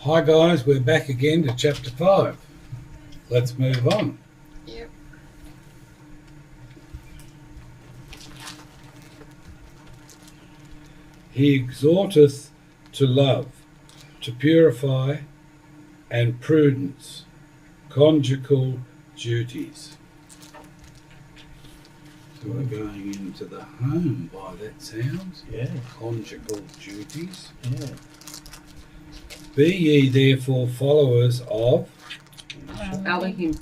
Hi guys, we're back again to chapter 5. Let's move on. Yep. He exhorteth to love, to purify, and prudence, conjugal duties. So we're going into the home by that sounds. Yeah. Conjugal duties. Yeah. Be ye therefore followers of Alahim.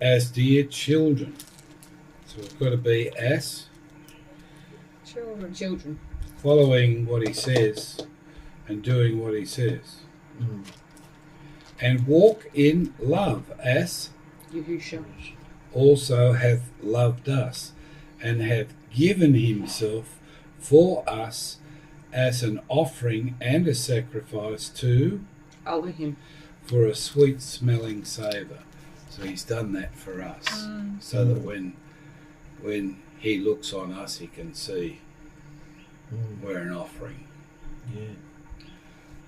as dear children. So we've got to be as Children. following what he says and doing what he says. Mm. And walk in love as Yahusha. also hath loved us, and hath given himself for us as an offering and a sacrifice Alahim. for a sweet smelling savour. So he's done that for us, so that when he looks on us, he can see we're an offering. Yeah.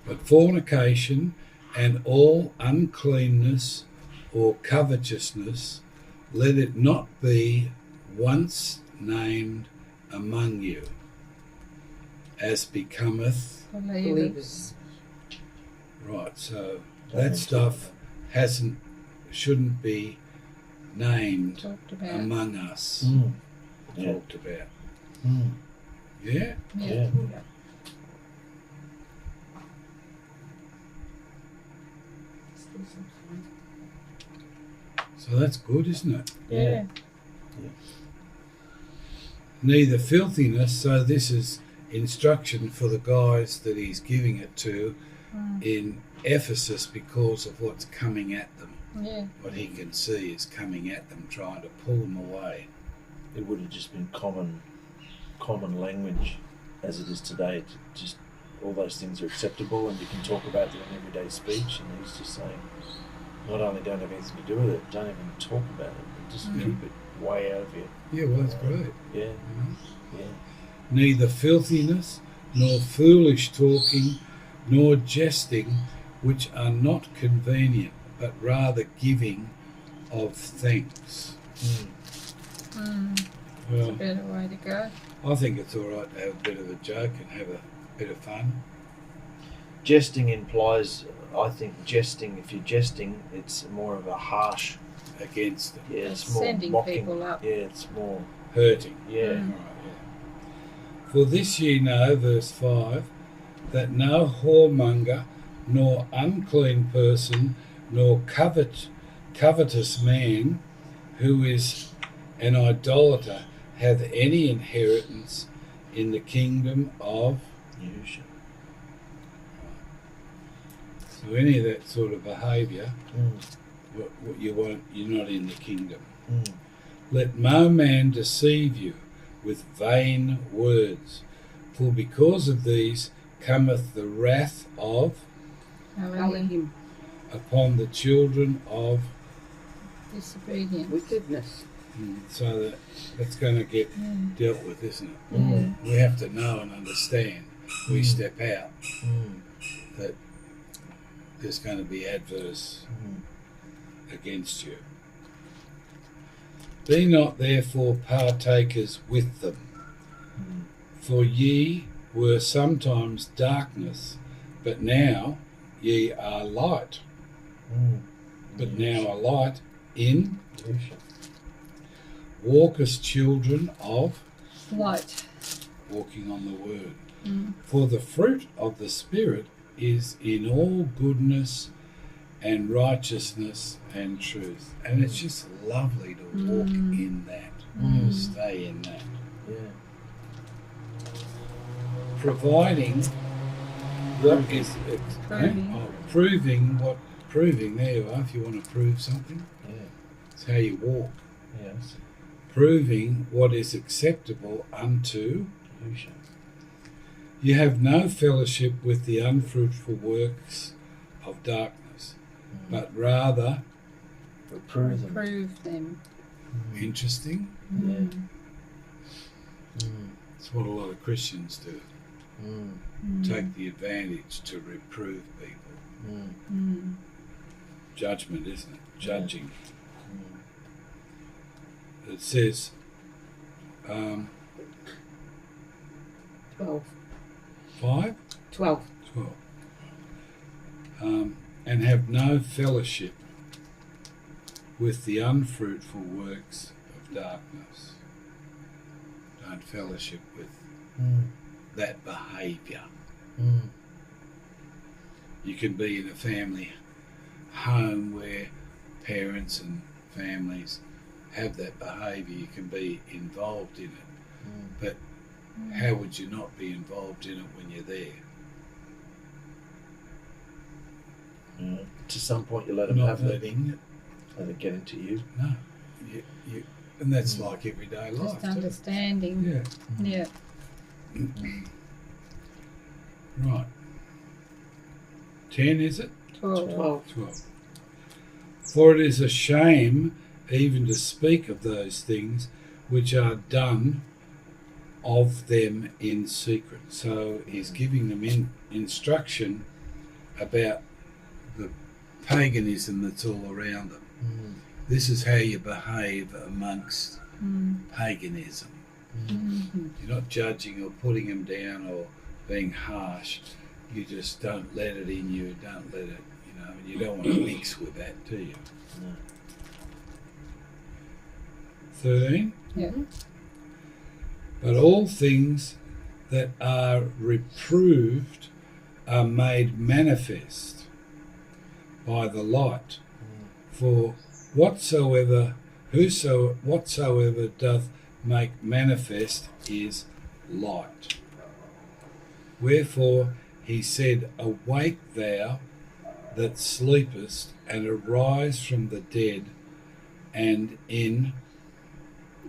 But fornication and all uncleanness or covetousness, let it not be once named among you, as becometh. Believers. Right, so that stuff shouldn't be named Talked about. among us. Yeah. Talked about. Mm. Yeah? Yeah. So that's good, isn't it? Yeah. Neither filthiness, so this is instruction for the guys that he's giving it to in Ephesus because of what's coming at them. Yeah. What he can see is coming at them, trying to pull them away. It would have just been common language as it is today. Just all those things are acceptable and you can talk about them in everyday speech, and he's just saying not only don't have anything to do with it, don't even talk about it, but just keep it way out of here. Yeah, well, that's great. Yeah. Yeah. Neither filthiness, nor foolish talking, nor jesting, which are not convenient, but rather giving of thanks. That's Well, a better way to go. I think it's all right to have a bit of a joke and have a bit of fun. Jesting implies, I think, if you're jesting, it's more of a harsh. Against it. Yeah, It's it's more sending mocking. people up. Yeah, it's more. Hurting. Yeah. Right, yeah. For this ye know, verse 5, that no whoremonger, nor unclean person, nor covetous man, who is an idolater, hath any inheritance in the kingdom of Yahusha. So any of that sort of behaviour, Mm. what you want, you're not in the kingdom. Mm. Let no man deceive you with vain words, for because of these cometh the wrath of Alahim. upon the children of. Disobedience. Wickedness. So that's going to get dealt with, isn't it? Mm. We have to know and understand. We step out Mm. that there's going to be adverse Mm. against you. Be not therefore partakers with them, for ye were sometimes darkness, but now ye are light. Mm. But now are light in, Yahusha. walk as children of, Light. walking on the word. For the fruit of the Spirit is in all goodness and righteousness and truth. And it's just lovely to walk in that, stay in that. Yeah. Providing what is Proving. proving, there you are, if you want to prove something. Yeah. It's how you walk. Yes. Proving what is acceptable unto. Yahusha. You have no fellowship with the unfruitful works of darkness, but rather. Reprove them. Prove them. Interesting. Yeah. It's what a lot of Christians do. take the advantage to reprove people. Judgment, isn't it? Judging. It says 12. 5? 12. 12. And have no fellowship with the unfruitful works of darkness. Don't fellowship with that behaviour. You can be in a family home where parents and families have that behaviour. You can be involved in it. But how would you not be involved in it when you're there? To some point you let them Not have it. letting it. Let it get into you. No. And that's like everyday life. Just understanding. Yeah. Right. 10, is it? 12. 12. For it is a shame even to speak of those things which are done of them in secret. So he's giving them instruction about the paganism that's all around them. This is how you behave amongst paganism. You're not judging or putting them down or being harsh. You just don't let it in you, don't let it, and you don't want to mix with that, do you? 13? Yeah. But all things that are reproved are made manifest by the light. For whatsoever doth make manifest is light. Wherefore he said, Awake thou that sleepest, and arise from the dead, and in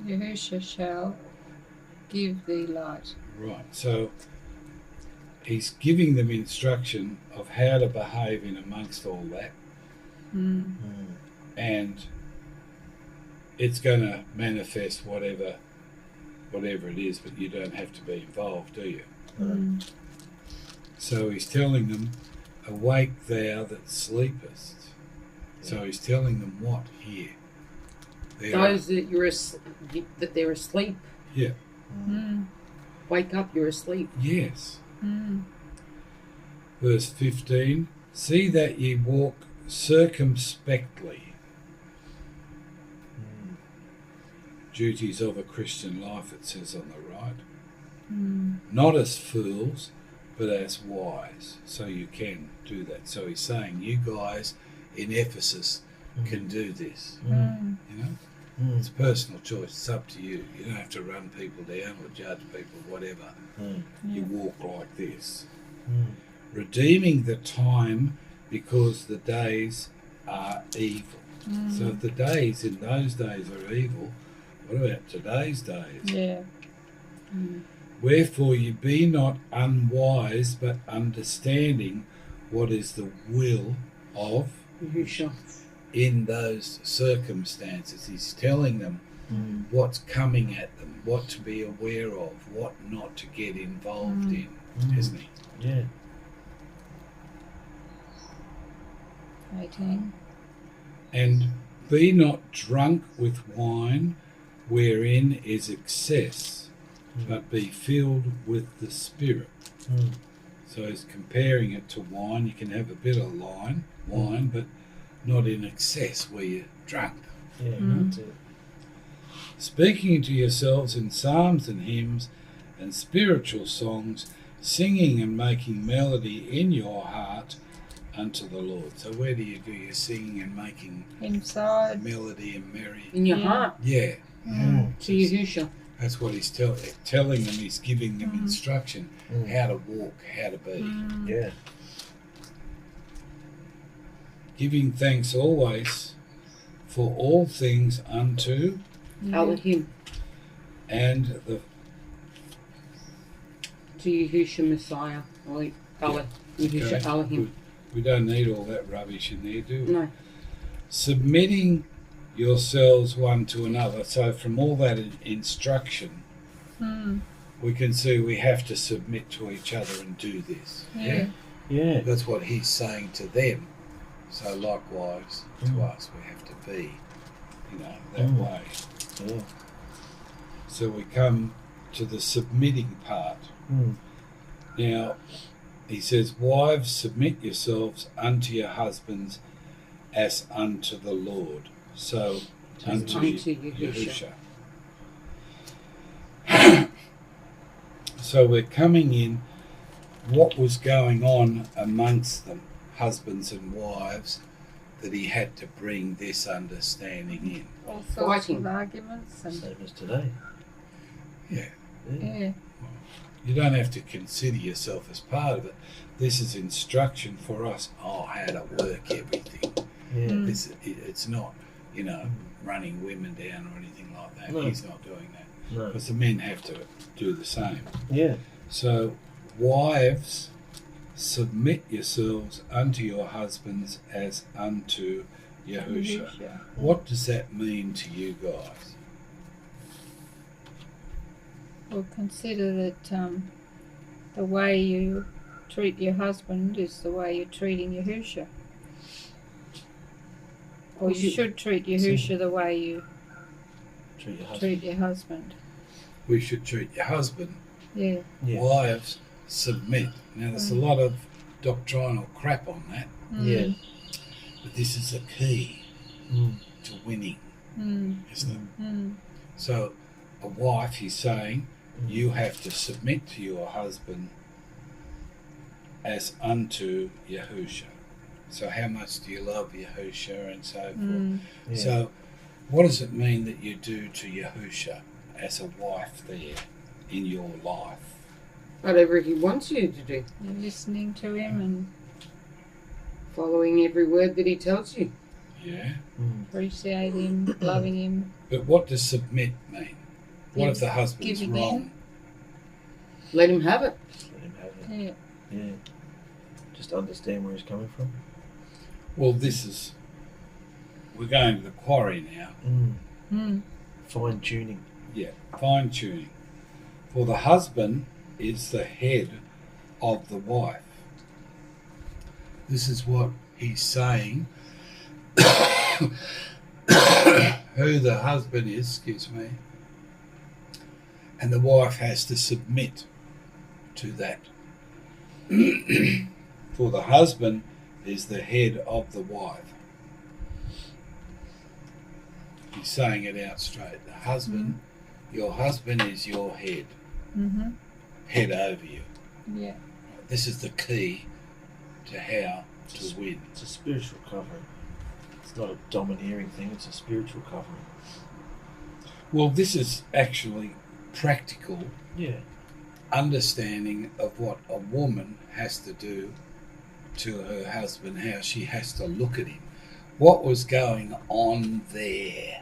Yahusha shall give thee light. Right, so he's giving them instruction of how to behave in amongst all that. And it's going to manifest whatever it is, but you don't have to be involved, do you? So he's telling them, Awake thou that sleepest. So he's telling them what here? Those that they're asleep. Yeah. Wake up, you're asleep. Yes. Verse 15, see that ye walk circumspectly. Duties of a Christian life, it says on the right. Not as fools, but as wise. So you can do that. So he's saying, you guys in Ephesus can do this. It's a personal choice. It's up to you. You don't have to run people down or judge people, whatever. You walk like this. Redeeming the time, because the days are evil. So if the days in those days are evil, what about today's days? Yeah. Wherefore you be not unwise, but understanding what is the will of Yahusha. in those circumstances. He's telling them what's coming at them, what to be aware of, what not to get involved in, isn't he? Yeah. 18. And be not drunk with wine, wherein is excess, but be filled with the Spirit. So he's comparing it to wine. You can have a bit of wine, but not in excess where you're drunk. Yeah, that's it. Speaking to yourselves in psalms and hymns and spiritual songs, singing and making melody in your heart unto the Lord. So where do you do your singing and making Inside. melody and merry? In your heart. Yeah. To Yahusha. That's what he's telling them. He's giving them instruction, how to walk, how to be. Yeah. Giving thanks always for all things unto Alahim. and the To Yahusha Messiah. Yahusha Alahim. We don't need all that rubbish in there, do we? No. Submitting yourselves one to another. So from all that instruction, we can see we have to submit to each other and do this. Yeah. Yeah. That's what he's saying to them. So likewise to us, we have to be, that way. Yeah. So we come to the submitting part. Now, he says, wives, submit yourselves unto your husbands as unto the Lord. So, unto Yahusha. So we're coming in what was going on amongst them, husbands and wives, that he had to bring this understanding in. All sorts of arguments. And Same as today. Yeah. yeah. You don't have to consider yourself as part of it. This is instruction for us, how to work everything. Yeah. It's not, running women down or anything like that. No. He's not doing that. No. Because the men have to do the same. Yeah. So, wives, submit yourselves unto your husbands as unto Yahusha. What does that mean to you guys? Well, consider that the way you treat your husband is the way you're treating Yahusha. Or you should treat Yahusha the way you treat your husband. We should treat your husband. Yeah. Wives, submit. Now, there's a lot of doctrinal crap on that. Yeah. But this is the key to winning, isn't it? So, a wife, he's saying, you have to submit to your husband as unto Yahusha. So how much do you love Yahusha and so forth? Yeah. So what does it mean that you do to Yahusha as a wife there in your life? Whatever he wants you to do. You're listening to him and Following every word that he tells you. Yeah. appreciate him, loving him. But what does submit mean? What if the husband's Giving wrong? Let him have it. Just let him have it. Yeah. Yeah. Just understand where he's coming from. Well, we're going to the quarry now. Fine tuning. Yeah, fine tuning. For the husband is the head of the wife. This is what he's saying. Who the husband is, and the wife has to submit to that. For the husband is the head of the wife. He's saying it out straight. The husband, your husband is your head. Head over you. Yeah. This is the key to how to win. It's a spiritual covering. It's not a domineering thing, it's a spiritual covering. Well, this is actually practical understanding of what a woman has to do to her husband, how she has to look at him. What was going on there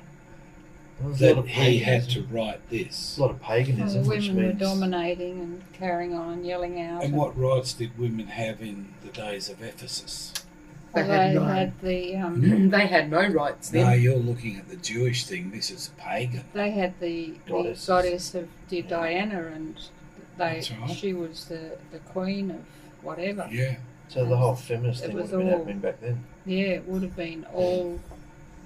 that he had to write this? A lot of paganism, The which women were means dominating and carrying on, yelling out. And what rights did women have in the days of Ephesus? They had the They had no rights then. No, you're looking at the Jewish thing. This is pagan. they had the Goddesses. goddess of Diana, and That's right. she was the queen of whatever. Yeah. so the whole feminist It thing would was have been all- happening back then. Yeah, it would have been all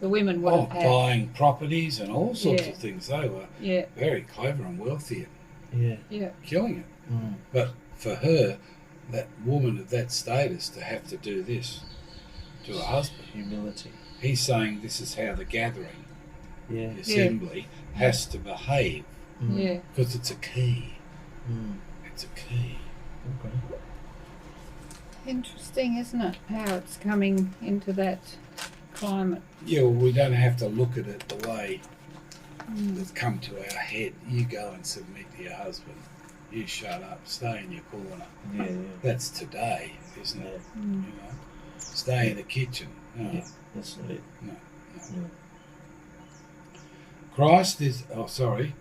the women would have had. Buying properties and all sorts Yeah. of things. They were Yeah, very clever and wealthy at Yeah. yeah, killing it. But for her, that woman of that status, to have to do this to her husband, Humility. he's saying this is how the gathering, Yeah. the assembly, has to behave, yeah. because it's a key. Mm. It's a key. Okay. Interesting, isn't it? How it's coming into that climate. Yeah, well, we don't have to look at it the way that's come to our head. You go and submit to your husband. You shut up, stay in your corner. Yeah. That's today, isn't it? Mm. You know, stay in the kitchen. No, Yeah. That's not it. no. No. Christ is, oh sorry,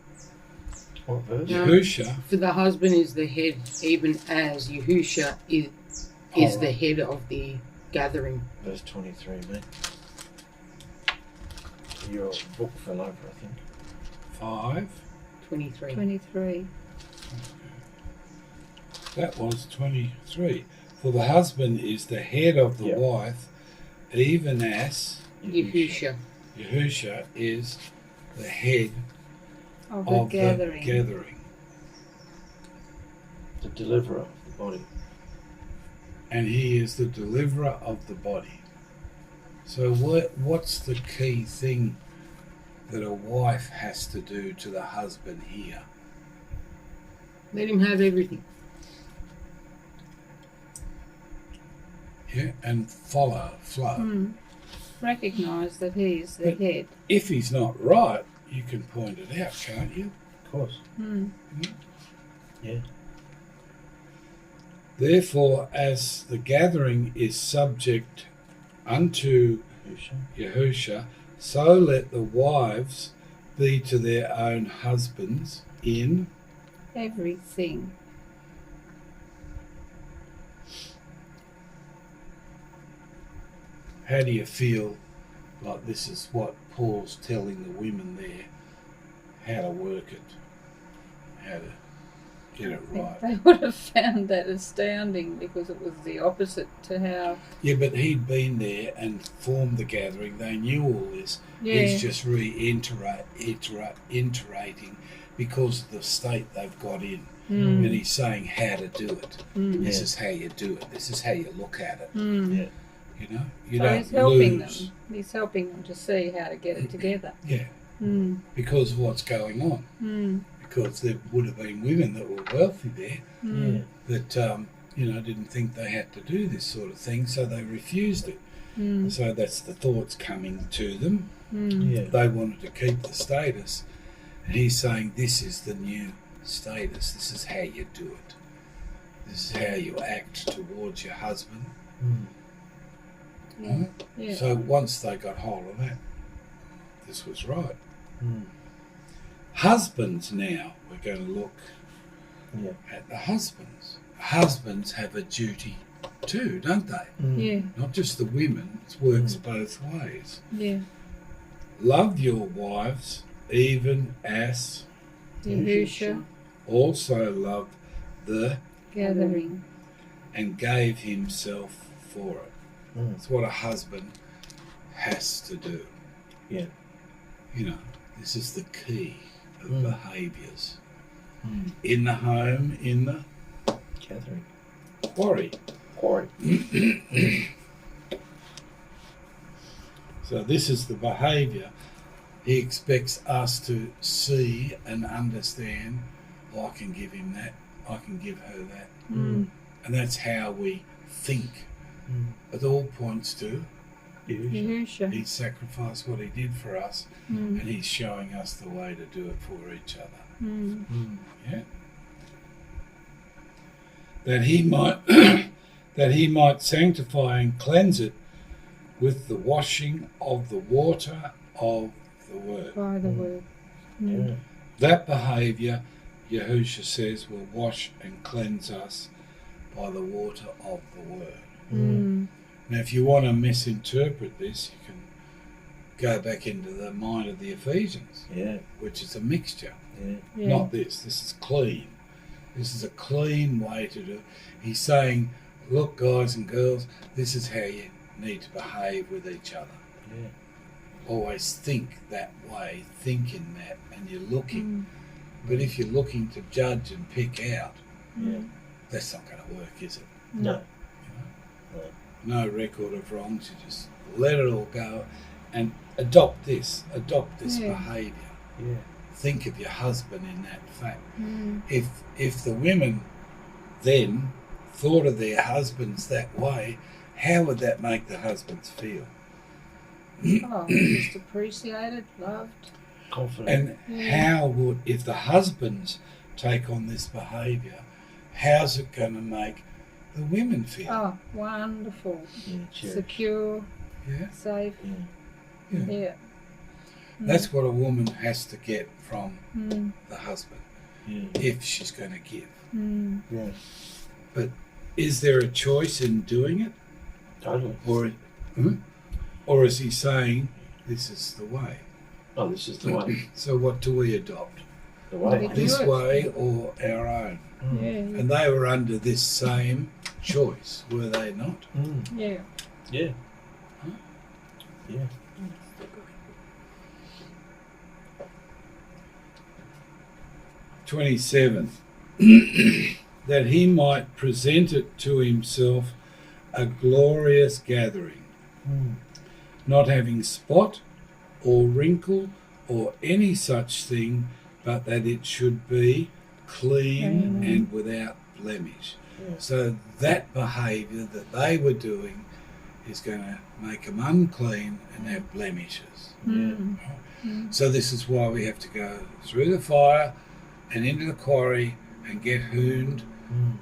What verse? No. Yahusha. For the husband is the head, even as Yahusha is the head of the gathering. Verse 23, mate. Your book fell over, I think. 5. 23. 23. That was 23. For the husband is the head of the wife, even as Yahusha is the head Of of the gathering. the gathering. The deliverer of the body. And he is the deliverer of the body. So what's the key thing that a wife has to do to the husband here? Let him have everything. Yeah, and flow. Recognise that he's the head. If he's not right, you can point it out, can't you? Of course. Yeah. Therefore, as the gathering is subject unto Yahusha, so let the wives be to their own husbands in Everything. How do you feel like this is what Paul's telling the women there, how to work it, how to get it right? They would have found that astounding because it was the opposite to how... Yeah, but he'd been there and formed the gathering. They knew all this. Yeah. He's just reiterating because of the state they've got in. And he's saying how to do it. This is how you do it. This is how you look at it. Yeah. You know, you So don't he's helping lose. them. He's helping them to see how to get it together. Yeah, because of what's going on. Because there would have been women that were wealthy there that didn't think they had to do this sort of thing, so they refused it. So that's the thoughts coming to them. They wanted to keep the status, and he's saying this is the new status. This is how you do it. This is how you act towards your husband. Yeah. So once they got hold of that, this was right. Husbands now, we're going to look at the husbands. Husbands have a duty too, don't they? Yeah. Not just the women, it works both ways. Yeah. Love your wives even as Yahusha also loved the gathering. and gave himself for it. It's what a husband has to do. Yeah. You know, this is the key of behaviours. In the home, in the Gathering. quarry. So this is the behaviour. He expects us to see and understand, I can give him that, I can give her that. And that's how we think. It all points to Yahusha. he sacrificed what he did for us, and he's showing us the way to do it for each other. Yeah? That he might sanctify and cleanse it with the washing of the water of the word. By the word. That behaviour, Yahusha says, will wash and cleanse us by the water of the word. Now, if you want to misinterpret this, you can go back into the mind of the Ephesians, which is a mixture. Yeah. Not this. This is clean. This is a clean way to do it. He's saying, look, guys and girls, this is how you need to behave with each other. Always think that way, think in that, and you're looking. But if you're looking to judge and pick out, that's not going to work, is it? No. No record of wrongs. You just let it all go and adopt this behaviour. Think of your husband in that fact. If the women then thought of their husbands that way, how would that make the husbands feel? Just appreciated, loved. Confident. And how would, if the husbands take on this behaviour, how's it going to make the women feel? Oh, wonderful. Cherished. Secure, Yeah. safe. Yeah. Yeah. That's what a woman has to get from the husband Yeah. if she's going to give. Yeah. But is there a choice in doing it? Totally. Or is he saying this is the way? Oh, this is the one. So what do we adopt? The way. We do this it. way or our own. Yeah. And they were under this same choice, were they not? Yeah. Yeah. Yeah. 27. That he might present it to himself a glorious gathering, not having spot or wrinkle or any such thing, but that it should be clean and without blemish. Yeah. So that behaviour that they were doing is going to make them unclean and have blemishes. So this is why we have to go through the fire and into the quarry and get hooned,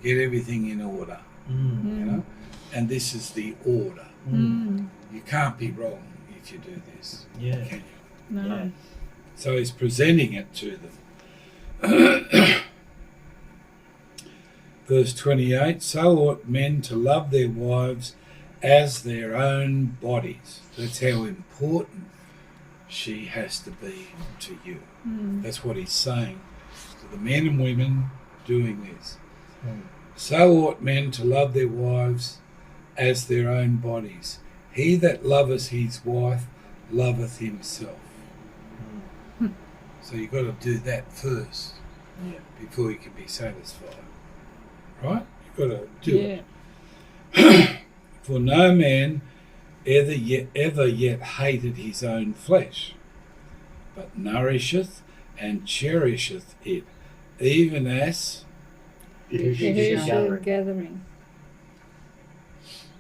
get everything in order. You know? And this is the order. You can't be wrong if you do this, Yeah. can you? No. Yeah. So he's presenting it to them. Verse 28, so ought men to love their wives as their own bodies. That's how important she has to be to you. That's what he's saying to the men and women doing this. So ought men to love their wives as their own bodies. He that loveth his wife loveth himself. So you've got to do that first before you can be satisfied. Right? You've got to do it. For no man ever yet hated his own flesh, but nourisheth and cherisheth it, even as Yahushua gathering.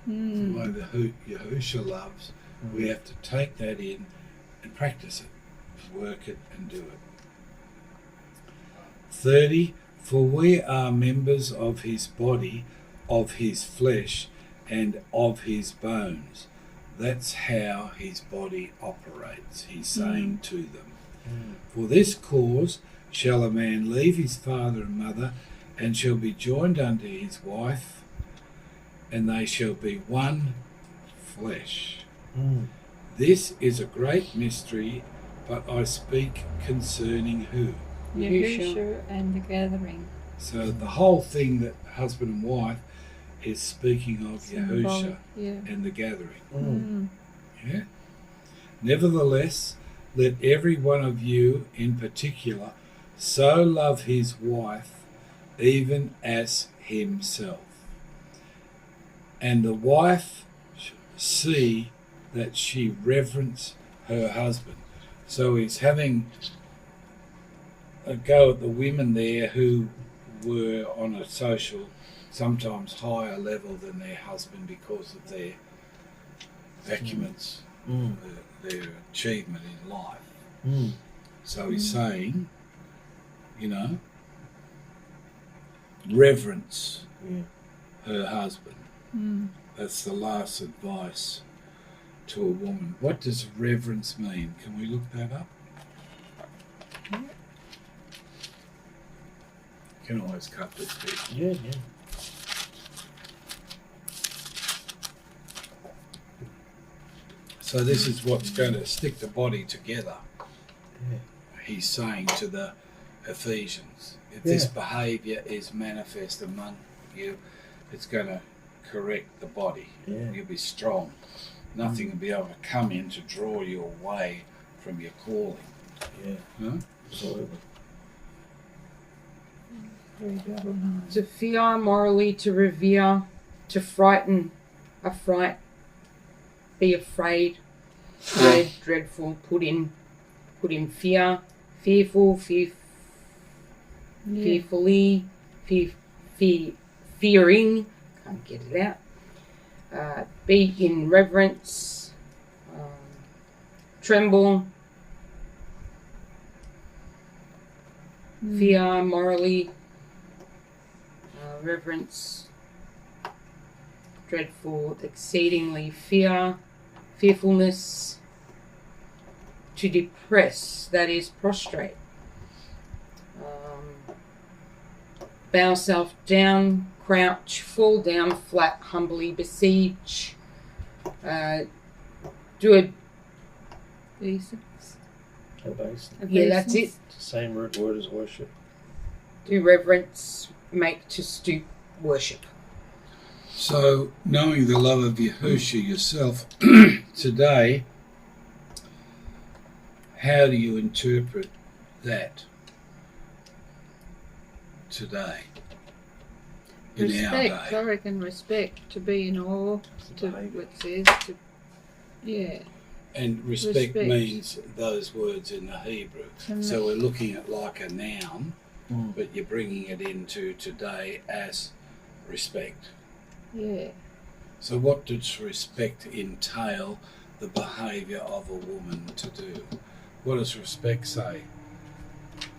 the way the Yahusha loves. We have to take that in and practice it, work it and do it. 30, for we are members of his body, of his flesh, and of his bones. That's how his body operates, he's saying to them. For this cause shall a man leave his father and mother, and shall be joined unto his wife, and they shall be one flesh. This is a great mystery, but I speak concerning who? Yahushua and the gathering. So the whole thing that husband and wife is speaking of Yahusha and the gathering. Yeah. Nevertheless, let every one of you in particular so love his wife even as himself. And the wife see that she reverence her husband. So he's having a go at the women there who were on a social, sometimes higher level than their husband because of their acumen, their achievement in life. So he's saying, you know, reverence her husband. That's the last advice to a woman. What does reverence mean? Can we look that up? You can always cut this bit. Yeah. So this is what's going to stick the body together. He's saying to the Ephesians, if this behaviour is manifest among you, it's going to correct the body. You'll be strong. Nothing will be able to come in to draw you away from your calling. Huh? Absolutely. To fear, morally, to revere, to frighten, affright, be afraid, dreadful, put in fear, fearful, fearfully, fearing, can't get it out, be in reverence, tremble, fear, morally, reverence, dreadful, exceedingly, fearfulness, to depress, that is prostrate, bow self down, crouch, fall down flat, humbly beseech, do a Obeisance. Yeah, that's it. Same root word as worship. Do reverence, make to stoop, worship. So, knowing the love of Yahusha yourself today, how do you interpret that today? In Respect, our I day? reckon respect, to be in awe, to behaviour. what it says, to, yeah. And respect Respect. means those words in the Hebrew. So we're looking at like a noun, but you're bringing it into today as respect. Yeah. So what does respect entail the behaviour of a woman to do? What does respect say?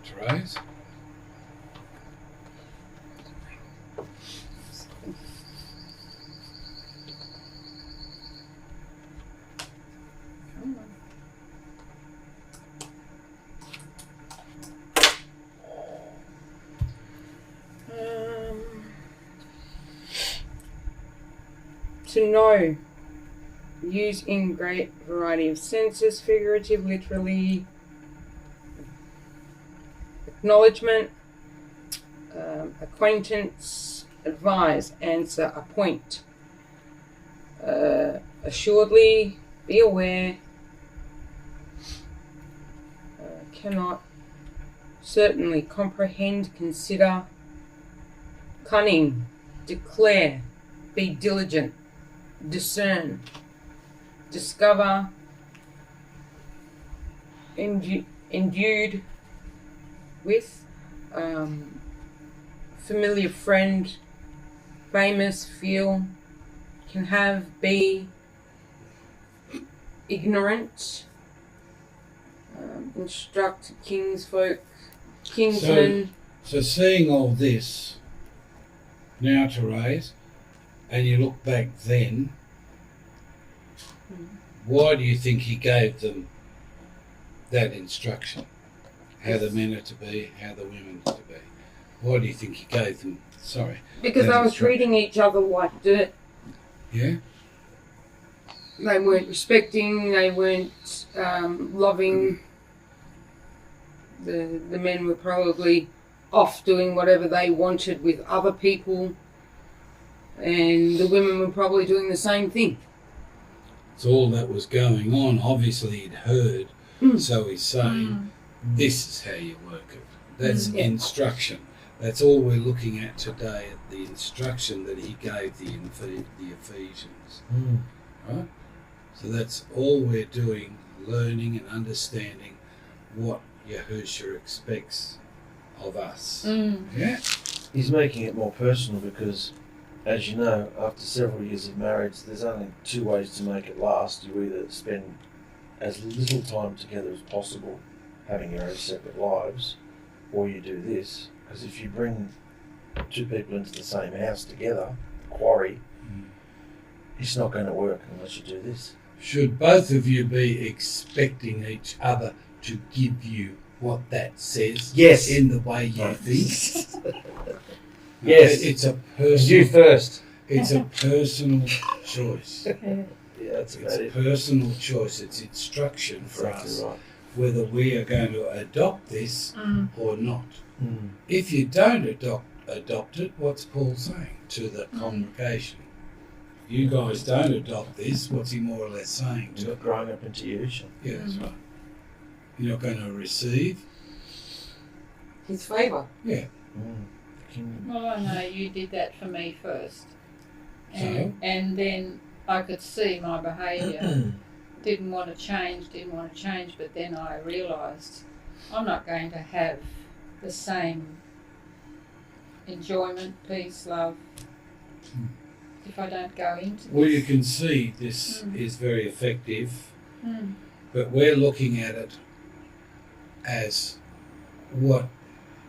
Therese? To know, use in great variety of senses, figurative, literally, acknowledgement, acquaintance, advise, answer, appoint, assuredly, be aware, cannot, certainly, comprehend, consider, cunning, declare, be diligent, discern, discover, endued with, familiar friend, famous, feel, can have, be, ignorant, instruct, kinsfolk, kinsman. So seeing all this now, Therese, and you look back then, why do you think he gave them that instruction? How the men are to be, how the women are to be. Why do you think he gave them, Because that they were instruction? treating each other like dirt. Yeah? They weren't respecting, they weren't loving. The men were probably off doing whatever they wanted with other people, and the women were probably doing the same thing. So all that was going on, obviously he'd heard, so he's saying, this is how you work it. That's instruction. That's all we're looking at today, at the instruction that he gave the Ephesians. Right? So that's all we're doing, learning and understanding what Yahusha expects of us. Yeah? He's making it more personal because, as you know, after several years of marriage, there's only two ways to make it last. You either spend as little time together as possible, having your own separate lives, or you do this. Because if you bring two people into the same house together, quarry, it's not going to work unless you do this. Should both of you be expecting each other to give you what that says? Yes. In the way you think? Yes. It's a You personal. first. It's a personal choice. Yeah, that's It's about a it. personal choice. It's instruction for Exactly us right. whether we are going to adopt this or not. Mm. If you don't adopt it, what's Paul saying to the congregation? You guys don't adopt this. What's he more or less saying to You're it? growing up into Yahusha. Yeah, that's right. You're not going to receive. His favour. Yeah. Well, I know you did that for me first. So? And then I could see my behaviour. Didn't want to change, but then I realised I'm not going to have the same enjoyment, peace, love if I don't go into Well, you this. can see this is very effective, but we're looking at it as what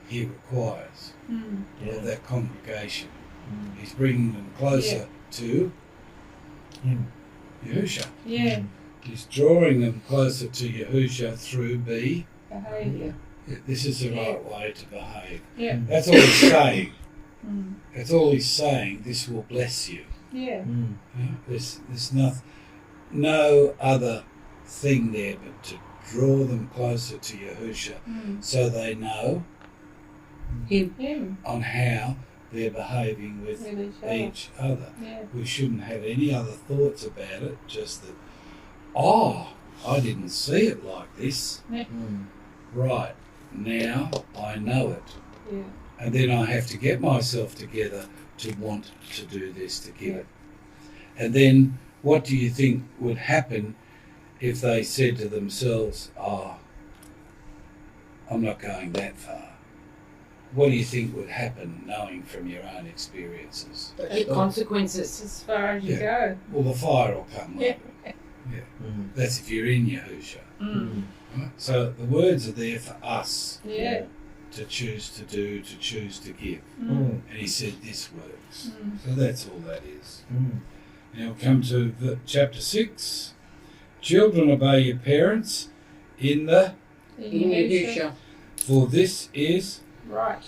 he requires of that congregation. He's bringing them closer to Him. Yahusha. Yeah, He's drawing them closer to Yahusha through behaviour. this is the right way to behave. Yeah. That's all he's saying. That's all he's saying. This will bless you. Yeah. Yeah? There's no other thing there but to draw them closer to Yahusha so they know Him. on how they're behaving with each other. Yeah. We shouldn't have any other thoughts about it, just that, oh, I didn't see it like this. Yeah. Right, now I know it. Yeah. And then I have to get myself together to want to do this, to give it. And then what do you think would happen if they said to themselves, oh, I'm not going that far? What do you think would happen, knowing from your own experiences? The consequences. As far as you go. Well, the fire will come later. Yeah. That's if you're in Yahusha. Right? So the words are there for us Yeah. to choose to do, to choose to give. Mm. And he said this works. Mm. So that's all that is. Now come to chapter 6. Children, obey your parents in the In Yahusha. for this is Right.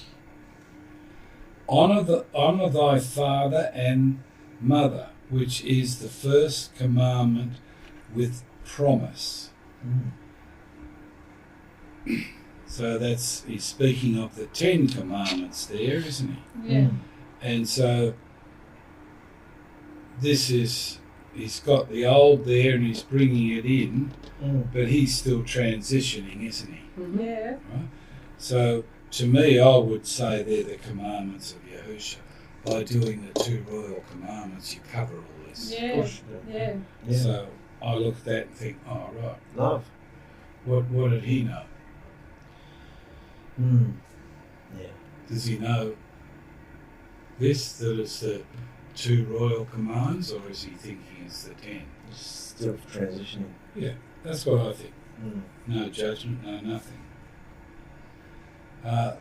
honor thy father and mother, which is the first commandment with promise. So he's speaking of the 10 commandments there, isn't he? Yeah. And so he's got the old there and he's bringing it in, but he's still transitioning, isn't he? Yeah. Right? So to me, I would say they're the commandments of Yahusha. By doing the 2 royal commandments, you cover all this. Yeah. Yeah. So I look at that and think, oh, right. Love. What did he know? Yeah. Does he know this, that it's the 2 royal commands, or is he thinking it's the 10? Still transitioning. Yeah, that's what I think. No judgment, no nothing. That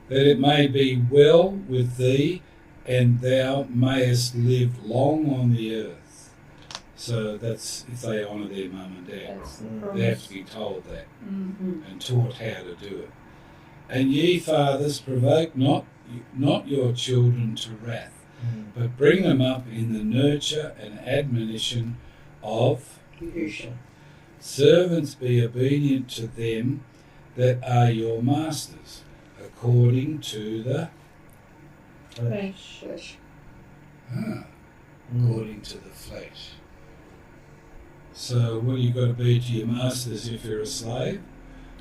it may be well with thee, and thou mayest live long on the earth. So that's if they honour their mum and dad. That's They have to be told that and taught how to do it. And ye fathers, provoke not your children to wrath, but bring them up in the nurture and admonition of Yahusha. servants. Be obedient to them that are your masters, according to the Flesh. according to the flesh. So what do you got to be to your masters if you're a slave?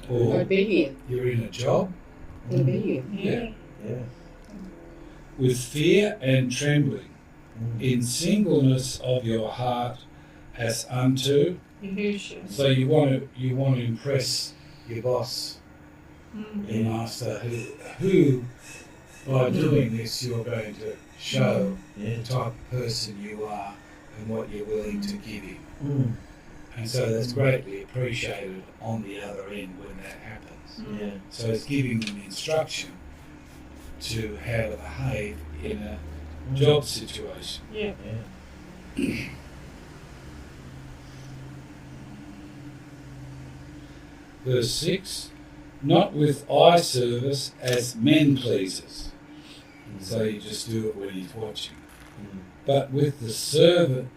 Or Obedient. you're in a job? Obedient. Yeah. Yeah. With fear and trembling, in singleness of your heart, as unto. Yahusha. So you want to impress your boss, your master, who by doing this you're going to show the type of person you are and what you're willing to give him. And so that's greatly appreciated on the other end when that happens. Yeah. So it's giving them instruction to how to behave in a job situation. Yeah. Verse 6, not with eye service as men pleasers. So you just do it when he's watching. But with the servant,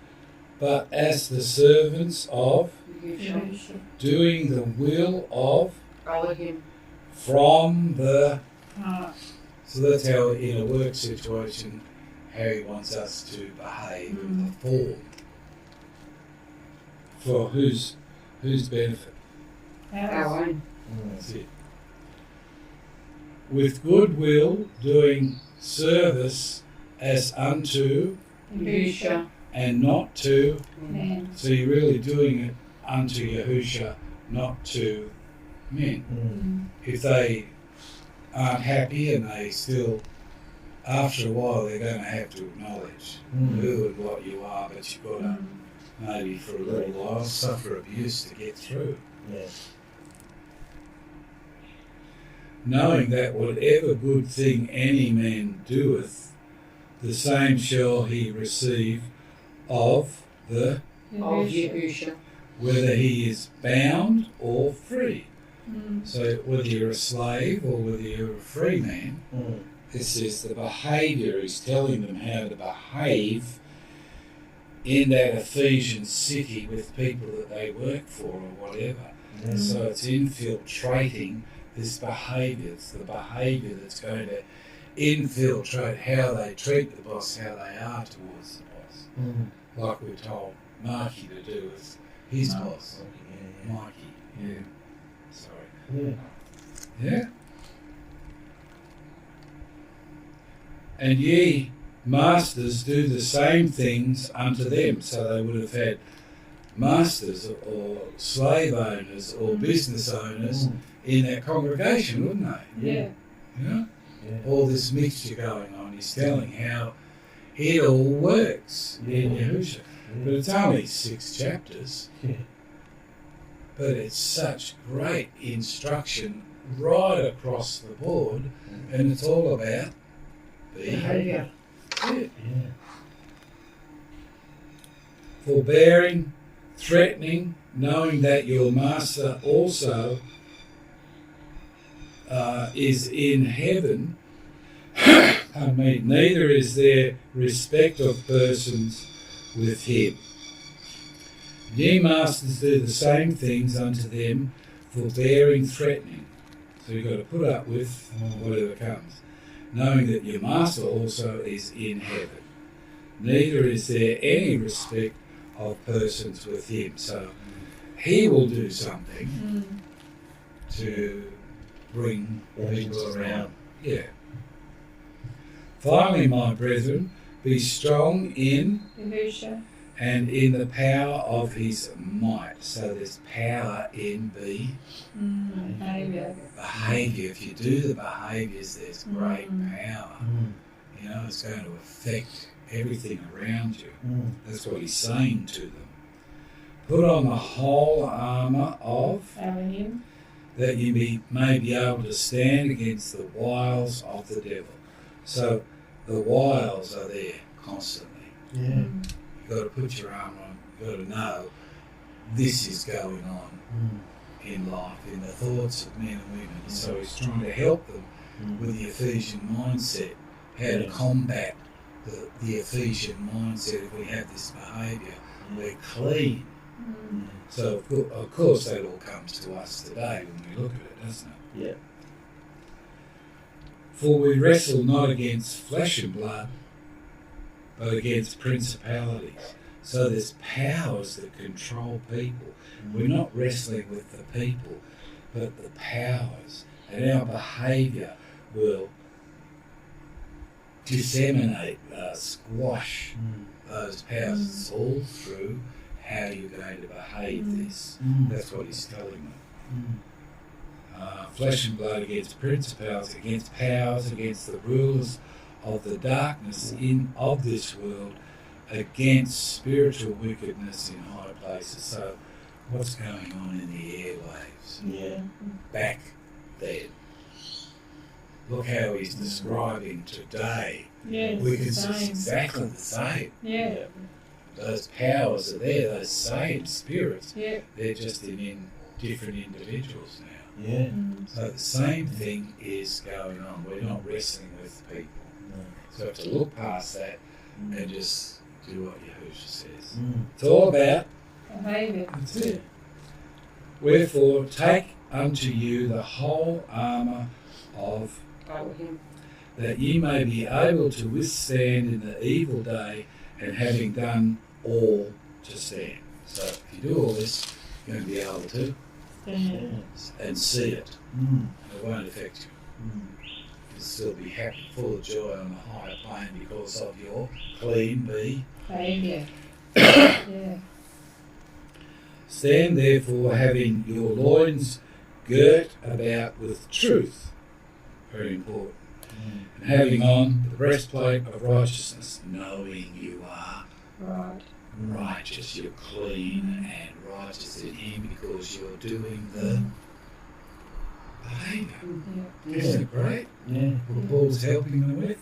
but as the servants of Yahusha. doing the will of Alahim. from the. Heart. So that's how in a work situation, how he wants us to behave and perform. For whose benefit? Our own. That's it. With good will, doing service as unto Yahusha. and not to. Man. So you're really doing it unto Yahusha, not to men. If they aren't happy and they still, after a while, they're going to have to acknowledge who and what you are, but you've got to maybe for a little while suffer abuse to get through. Yeah. Knowing that whatever good thing any man doeth, the same shall he receive of the, Of Yahusha. whether he is bound or free. So whether you're a slave or whether you're a free man, this is the behaviour. He's telling them how to behave in that Ephesian city with people that they work for or whatever. And so it's infiltrating this behaviour. It's the behaviour that's going to infiltrate how they treat the boss, how they are towards the boss. Like we told Marky to do with his boss. Mikey, Sorry. Yeah. And ye masters do the same things unto them. So they would have had masters or slave owners or business owners in that congregation, wouldn't they? Yeah. You know? All this mixture going on. He's telling how it all works in Yahusha. But it's only 6 chapters. But it's such great instruction right across the board, and it's all about behaviour. Forbearing, threatening, knowing that your master also is in heaven. Pardon me, neither is there respect of persons with him. Ye masters do the same things unto them, forbearing, threatening. So you've got to put up with whatever comes, knowing that your master also is in heaven. Neither is there any respect of persons with him. So he will do something to bring people around. Yeah. Finally, my brethren, be strong in Yahusha. and in the power of his might. So there's power in behaviour. If you do the behaviours, there's great power. You know, it's going to affect everything around you. That's what he's saying to them. Put on the whole armour of Alahim. that you may be able to stand against the wiles of the devil. So the wiles are there constantly. You've got to put your armour on. You've got to know this is going on in life, in the thoughts of men and women. So he's trying to help them with the Ephesian mindset, how to combat the Ephesian mindset. If we have this behaviour, we're clean. So of course that all comes to us today when we look at it, doesn't it? Yeah. For we wrestle not against flesh and blood, but against principalities. So there's powers that control people. We're not wrestling with the people, but the powers. And our behaviour will disseminate, squash those powers. It's all through how you're going to behave this. That's what he's telling them. Flesh and blood against principalities, against powers, against the rulers of the darkness of this world, against spiritual wickedness in high places. So what's going on in the airwaves? Back then. Look how he's describing today. We can see exactly the same. Those powers are there, those same spirits. They're just in different individuals now. So the same thing is going on. We're not wrestling with people. So we have to look past that and just do what Yahusha says. It's all about Behaviour. That's it. Wherefore take unto you the whole armour of Alahim. that ye may be able to withstand in the evil day, and having done all to stand. So if you do all this, you're going to be able to and see it. It won't affect you. You'll still be happy, full of joy on the higher plane because of your clean Behaviour. Stand therefore, having your loins girt about with truth. Very important. And having on the breastplate of righteousness, knowing you are righteous, you're clean and righteous in him because you're doing the behaviour. Isn't it great? What Paul's helping them with.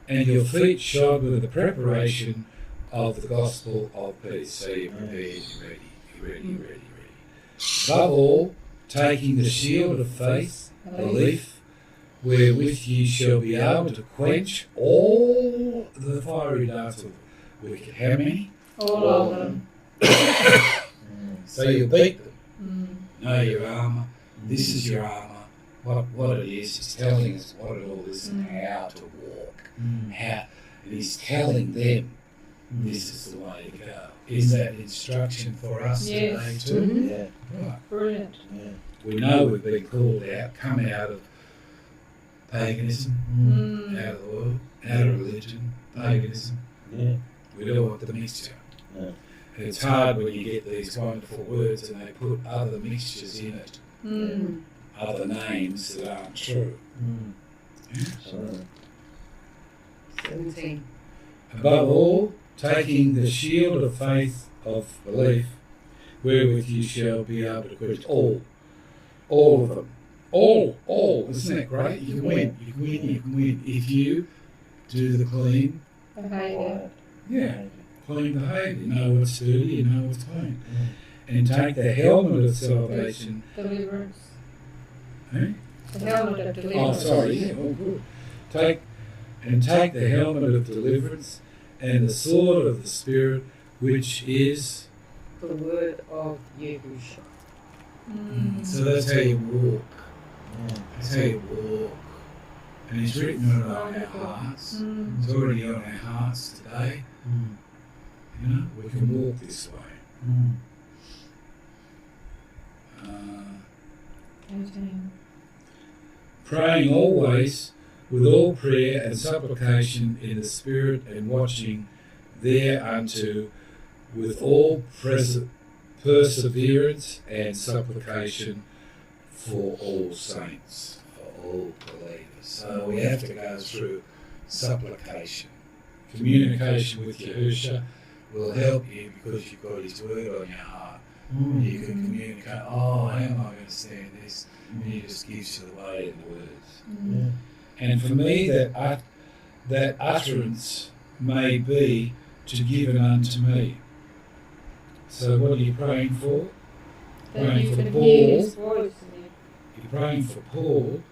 And your feet shod with the preparation of the gospel of peace. So you're prepared, you're ready. Above all, taking the shield of faith, belief, wherewith ye shall be able to quench all the fiery darts wicked. How many? All of them. So you beat them. Know your Mm. armour. This is your armour. What it is, it's telling us what it all is and how to walk. How it is telling them this is the way to go. Is that instruction for us today Yes. too? Yeah. Right. Brilliant. Yeah. We know we've been called out, come out of paganism, out of the world, out of religion, paganism. Yeah. We don't want the mixture. Yeah. And it's hard when you get these wonderful words and they put other mixtures in it, other names that aren't true. So, 17. Above all, taking the shield of faith of belief, wherewith you shall be able to quench all of them. All. Isn't that great? You can win. If you do the clean, Behaviour. clean behaviour. You know what's dirty, you know what's clean. And take the helmet of salvation. Deliverance. Eh? The helmet of Oh, deliverance. sorry, yeah, all good. Take the helmet of deliverance and the sword of the Spirit, which is. The word of Yahusha. So that's how you walk. That's how you walk. And it's written on our hearts. It's already on our hearts today. You know, we can walk this way. 18. Praying always with all prayer and supplication in the Spirit, and watching thereunto with all perseverance and supplication for all saints, for all believers. So we have to go through supplication. Communication with Yahusha will help you because you've got his word on your heart. You can communicate, how am I going to stand this? And he just gives you the way and the words. And for me, that utterance may be to give it unto me. So what are you praying for? That Praying you for can Paul. hear his voice. You're praying for Paul,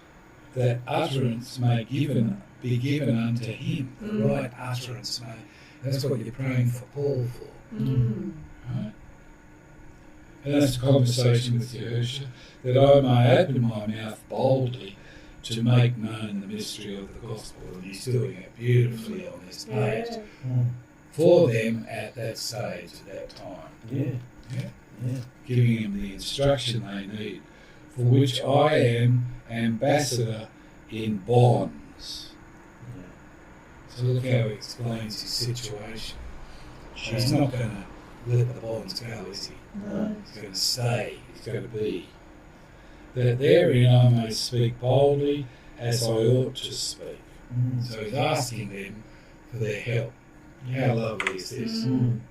that utterance may be given unto him. The right utterance may. That's what you're praying for Paul for. Right? And that's a conversation with Yahusha, that I may open my mouth boldly to make known the mystery of the gospel. And he's doing it beautifully on this page for them at that stage, at that time. Giving them the instruction they need, for which I am ambassador in bonds. So look how he explains his situation. He's not going to let the bonds go, is he? No. He's going to stay. He's going to be. That therein I may speak boldly as I ought to speak. So he's asking them for their help. How lovely is this?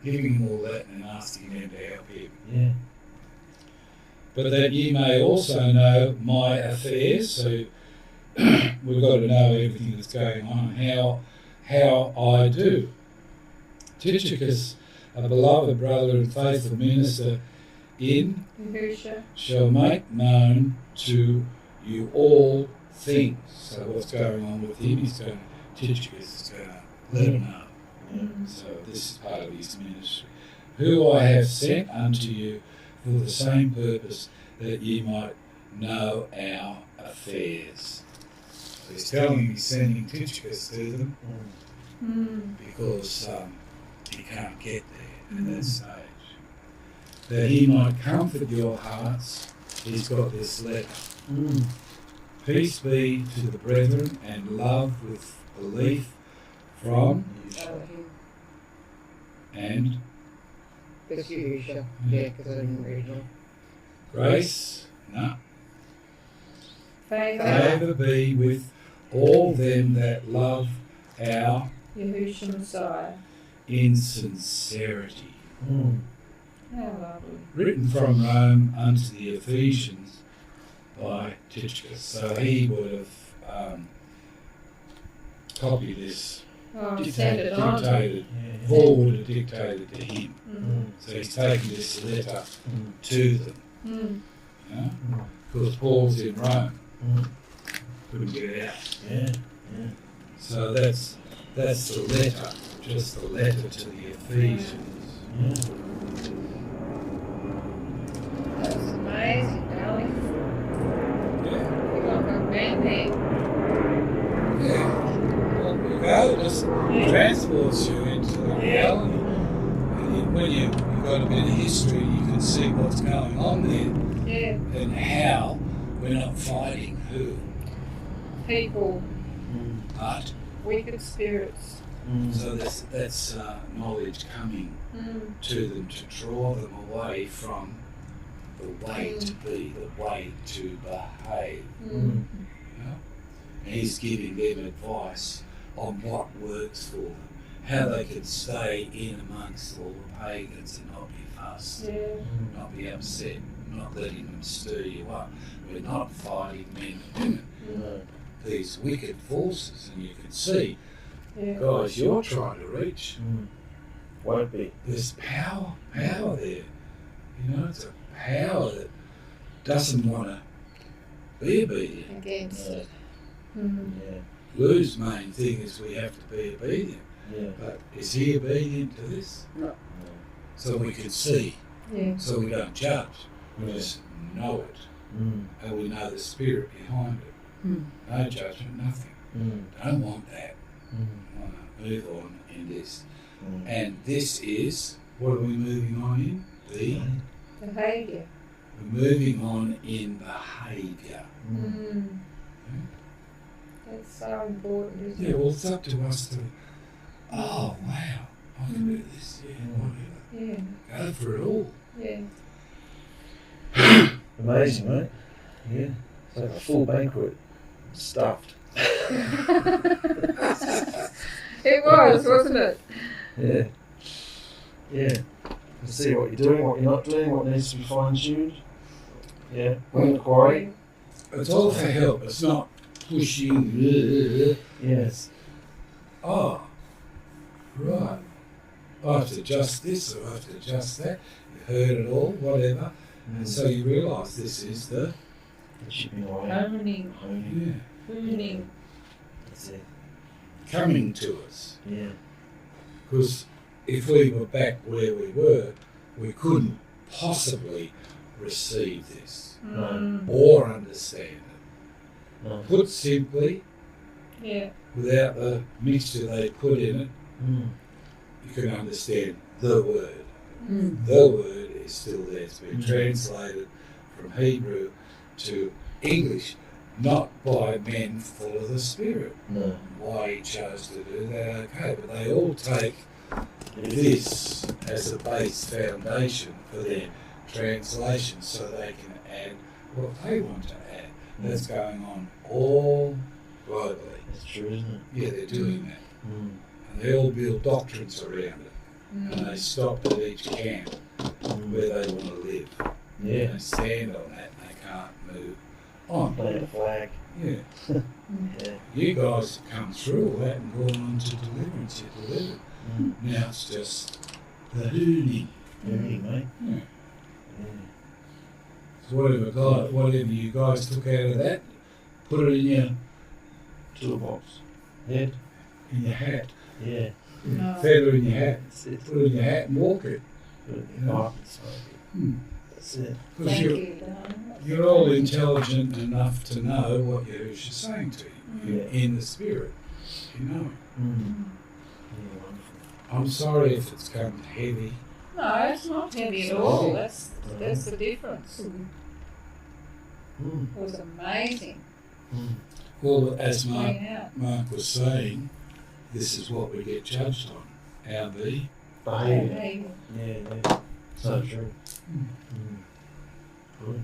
Giving them all that and asking them to help him. But that ye may also know my affairs. So we've got to know everything that's going on, how I do. Tychicus, a beloved brother and faithful minister in Yahusha. shall make known to you all things. So what's going on with him, Tychicus is going to let him know. So this is part of his ministry. Who I have sent unto you for the same purpose, that ye might know our affairs. So he's telling him he's sending Tychicus to them because he can't get there at that stage. That he might comfort your hearts, he's got this letter. Peace be to the brethren, and love with belief from Alahim. and That's Yahusha. Yeah, because I didn't read it all. grace, Favour. favour be with all them that love our Yahushua Messiah. in sincerity. How lovely. Written from Rome unto the Ephesians by Tychicus. So he would have copied this, Send it on. dictated, Paul would have dictated to him. So he's taken this letter to them. You know? Because Paul's in Rome. Couldn't get it out. So that's That's the letter, just the letter to the Ephesians. Yeah. That's amazing, darling. Yeah. Feel like I've been there. Yeah. Well, we go, just transports you into the reality. And when you've got a bit of history, you can see what's going on there Yeah. and how we're not fighting who, People, but wicked spirits. so that's knowledge coming to them to draw them away from the way to be, the way to behave. You know? And he's giving them advice on what works for them, how they can stay in amongst all the pagans and not be fussed, not be upset, not letting them stir you up. We're not fighting men and women. These wicked forces, and you can see, guys, you're trying to reach. Won't be. There's power there. You know, it's a power that doesn't want to be obedient. Against it. Yeah. Lou's main thing is we have to be obedient. Yeah. But is he obedient to this? No. So we can see, Yeah. so we don't judge. We Yeah. just know it, and we know the spirit behind it. No judgment, nothing. Don't want that. Want to move on in this. And this is, what are we moving on in? Behaviour. We're moving on in behaviour. That's so important, isn't Yeah, it? well, it's up to us to, oh, wow, I can do this, whatever. Yeah. Go for it all. Yeah. Amazing, mate. Yeah. It's like a full banquet. Stuffed. It was, wasn't it? Yeah. Yeah. To see what you're doing, what you're not doing, what needs to be fine-tuned. Yeah. Inquiry. It's all for help. It's not pushing. Yes. Oh, right. I have to adjust this or I have to adjust that. You heard it all, whatever. And so you realise this is the chipping away. Honing. yeah, That's it. coming to us. Yeah. Because if we were back where we were, we couldn't possibly receive this or understand it. No. Put simply, Yeah. without the mixture they put in it, you can understand the word. The word is still there. It's been translated from Hebrew to English, not by men full of the Spirit. No. Why he chose to do that, okay, but they all take this as a base foundation for their translation so they can add what they want to add. That's going on all globally. That's true, isn't it? Yeah, they're doing that. And they all build doctrines around it. And they stop at each camp where they want to live. Yeah. They stand on that and they can't move on. Plant a flag. Yeah. Yeah. You guys have come through all that and gone on to deliverance. You delivered. Now it's just the honing. Everything, mate. Yeah. Yeah. So whatever you guys took out of that, put it in your Toolbox. Head. hat. Yeah. No. Feather in your hat. That's it. Put it in your hat and walk it. Put it in Yeah. your pipe and smoke it. That's it. Because Thank you're, you, darling. you're all intelligent enough to know what Yahusha is saying to you Yeah. in the spirit. You know. Yeah, wonderful. I'm sorry if it's come heavy. No, it's not heavy at all. That's the difference. It was amazing. Well, as Mark Yeah. was saying, this is what we get judged on. Our Behaviour. Behaviour. Yeah. So true. Good.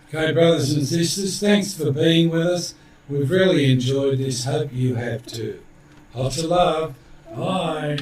Okay, brothers and sisters, thanks for being with us. We've really enjoyed this. Hope you have too. Lots of love. Bye.